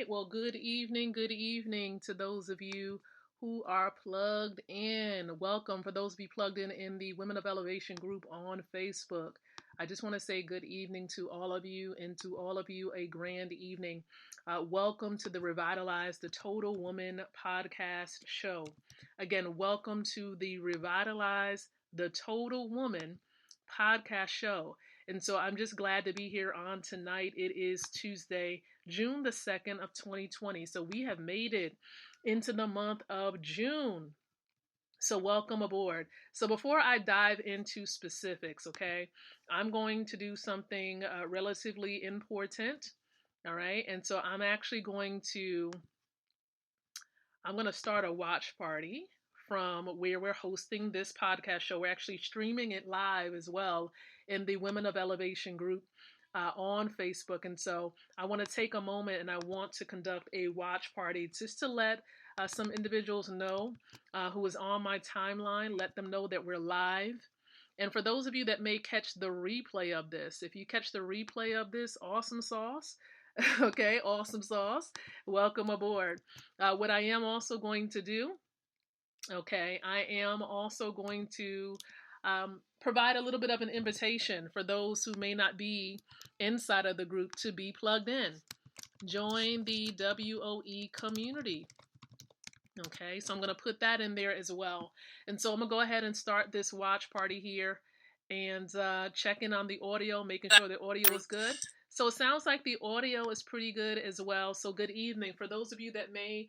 right. Well, good evening to those of you who are plugged in. Welcome for those of you plugged in the Women of Elevation group on Facebook. I just want to say good evening to all of you and to all of you a grand evening. Welcome to the Revitalize the Total Woman podcast show. Again, welcome to the Revitalize the Total Woman podcast show. And so I'm just glad to be here on tonight. It is Tuesday, June the 2nd of 2020. So we have made it into the month of June. So welcome aboard. So before I dive into specifics, okay, I'm going to do something relatively important. All right. And so I'm going to start a watch party from where we're hosting this podcast show. We're actually streaming it live as well in the Women of Elevation group on Facebook. And so I want to take a moment and I want to conduct a watch party just to let some individuals know who is on my timeline, let them know that we're live. And for those of you that may catch the replay of this, if you catch the replay of this, awesome sauce. Okay, awesome sauce. Welcome aboard. What I am also going to do, okay, I am also going to provide a little bit of an invitation for those who may not be inside of the group to be plugged in. Join the WOE community. Okay, so I'm going to put that in there as well. And so I'm going to go ahead and start this watch party here and check in on the audio, making sure the audio is good. So it sounds like the audio is pretty good as well. So good evening. For those of you that may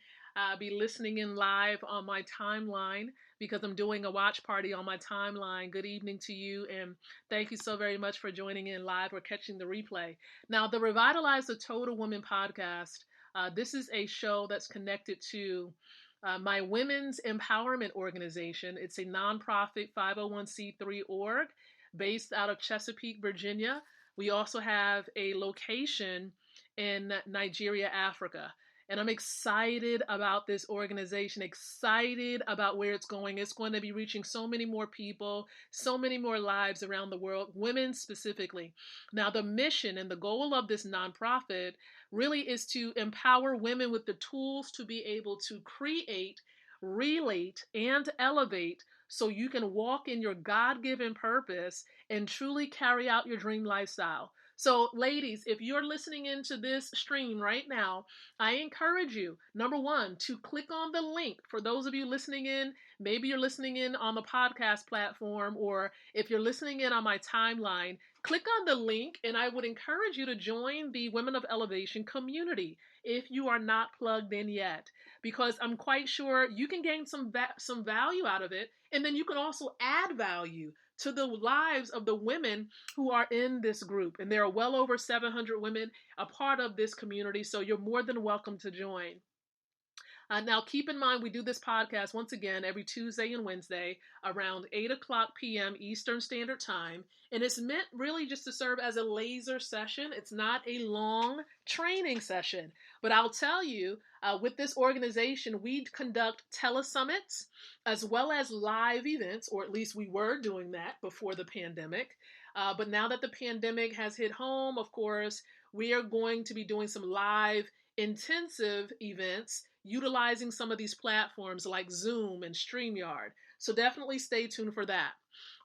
be listening in live on my timeline, because I'm doing a watch party on my timeline, good evening to you. And thank you so very much for joining in live or catching the replay. Now, the Revitalize the Total Woman podcast, this is a show that's connected to my women's empowerment organization. It's a nonprofit 501c3 org based out of Chesapeake, Virginia. We also have a location in Nigeria, Africa. And I'm excited about this organization, excited about where it's going. It's going to be reaching so many more people, so many more lives around the world, women specifically. Now, the mission and the goal of this nonprofit really is to empower women with the tools to be able to create, relate, and elevate so you can walk in your God-given purpose and truly carry out your dream lifestyle. So, ladies, if you're listening into this stream right now, I encourage you, number one, to click on the link. For those of you listening in, maybe you're listening in on the podcast platform, or if you're listening in on my timeline, click on the link, and I would encourage you to join the Women of Elevation community if you are not plugged in yet, because I'm quite sure you can gain some value out of it, and then you can also add value to the lives of the women who are in this group. And there are well over 700 women a part of this community, so you're more than welcome to join. Now, keep in mind, we do this podcast once again every Tuesday and Wednesday around 8 o'clock p.m. Eastern Standard Time. And it's meant really just to serve as a laser session. It's not a long training session. But I'll tell you, with this organization, we conduct telesummits as well as live events, or at least we were doing that before the pandemic. But now that the pandemic has hit home, of course, we are going to be doing some live intensive events utilizing some of these platforms like Zoom and StreamYard. So definitely stay tuned for that.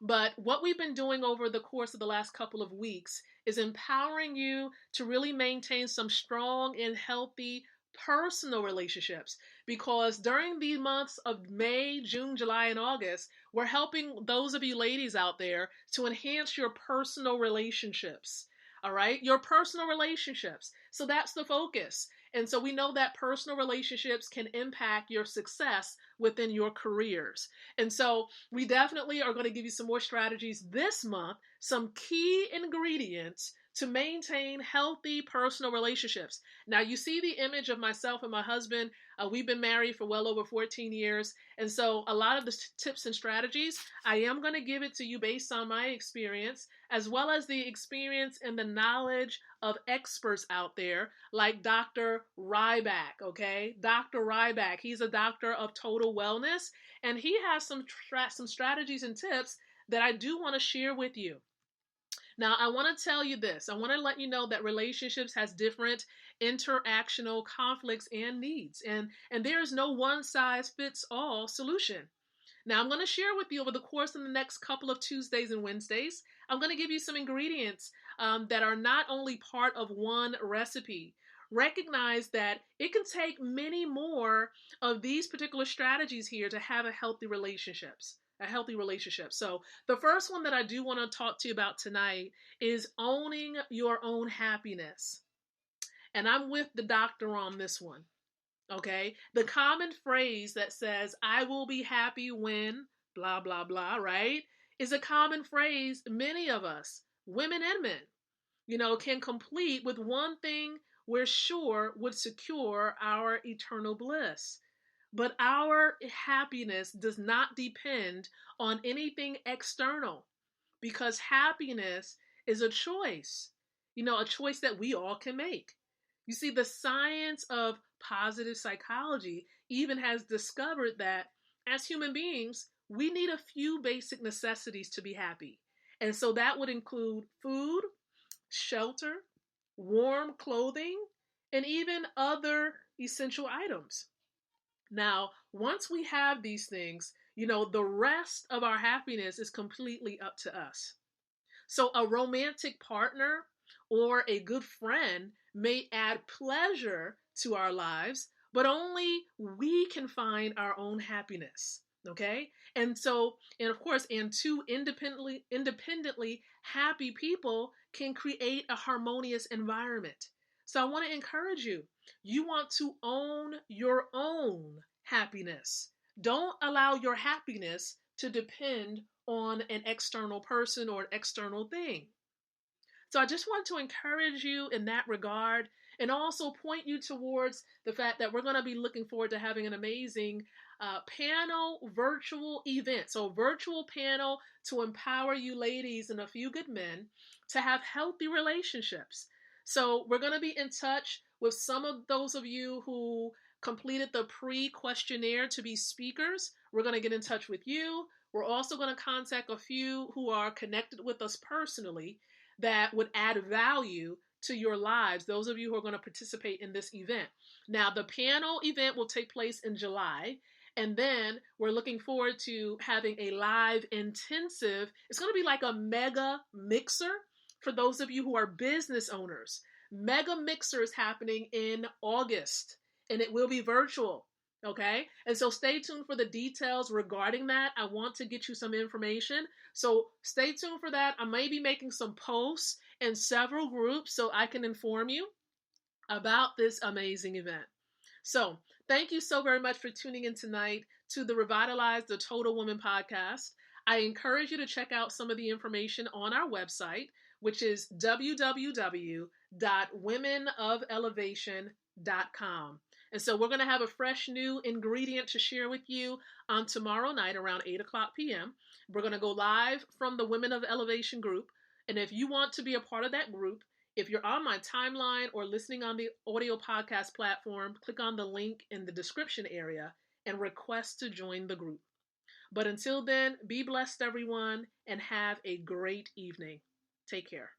But what we've been doing over the course of the last couple of weeks is empowering you to really maintain some strong and healthy personal relationships, because during the months of May, June, July, and August, we're helping those of you ladies out there to enhance your personal relationships. All right, your personal relationships. So that's the focus. And so we know that personal relationships can impact your success within your careers. And so we definitely are going to give you some more strategies this month, some key ingredients to maintain healthy personal relationships. Now, you see the image of myself and my husband. We've been married for well over 14 years. And so a lot of the tips and strategies, I am going to give it to you based on my experience, as well as the experience and the knowledge of experts out there like Dr. Ryback, okay? Dr. Ryback, he's a doctor of total wellness, and he has some strategies and tips that I do want to share with you. Now, I want to tell you this. I want to let you know that relationships has different interactional conflicts and needs. And there is no one size fits all solution. Now, I'm going to share with you over the course of the next couple of Tuesdays and Wednesdays, I'm going to give you some ingredients that are not only part of one recipe. Recognize that it can take many more of these particular strategies here to have a healthy relationships. A healthy relationship. So the first one that I do want to talk to you about tonight is owning your own happiness. And I'm with the doctor on this one. Okay. The common phrase that says, I will be happy when blah, blah, blah, right? Is a common phrase many of us, women and men, can complete with one thing we're sure would secure our eternal bliss. But our happiness does not depend on anything external because happiness is a choice, a choice that we all can make. You see, the science of positive psychology even has discovered that as human beings, we need a few basic necessities to be happy. And so that would include food, shelter, warm clothing, and even other essential items. Now, once we have these things, the rest of our happiness is completely up to us. So a romantic partner or a good friend may add pleasure to our lives, but only we can find our own happiness. Okay. And of course, and two independently happy people can create a harmonious environment. So I want to encourage you. You want to own your own happiness. Don't allow your happiness to depend on an external person or an external thing. So I just want to encourage you in that regard and also point you towards the fact that we're going to be looking forward to having an amazing panel virtual event. So virtual panel to empower you ladies and a few good men to have healthy relationships. So we're going to be in touch with some of those of you who completed the pre-questionnaire to be speakers. We're going to get in touch with you. We're also going to contact a few who are connected with us personally that would add value to your lives, those of you who are going to participate in this event. Now, the panel event will take place in July, and then we're looking forward to having a live intensive. It's going to be like a mega mixer for those of you who are business owners. Mega mixer is happening in August, and it will be virtual. Okay. And so stay tuned for the details regarding that. I want to get you some information. So stay tuned for that. I may be making some posts in several groups so I can inform you about this amazing event. So thank you so very much for tuning in tonight to the Revitalize the Total Woman podcast. I encourage you to check out some of the information on our website, which is www.womenofElevation.com. And so we're going to have a fresh new ingredient to share with you on tomorrow night around 8:00 p.m. We're going to go live from the Women of Elevation group. And if you want to be a part of that group, if you're on my timeline or listening on the audio podcast platform, click on the link in the description area and request to join the group. But until then, be blessed, everyone, and have a great evening. Take care.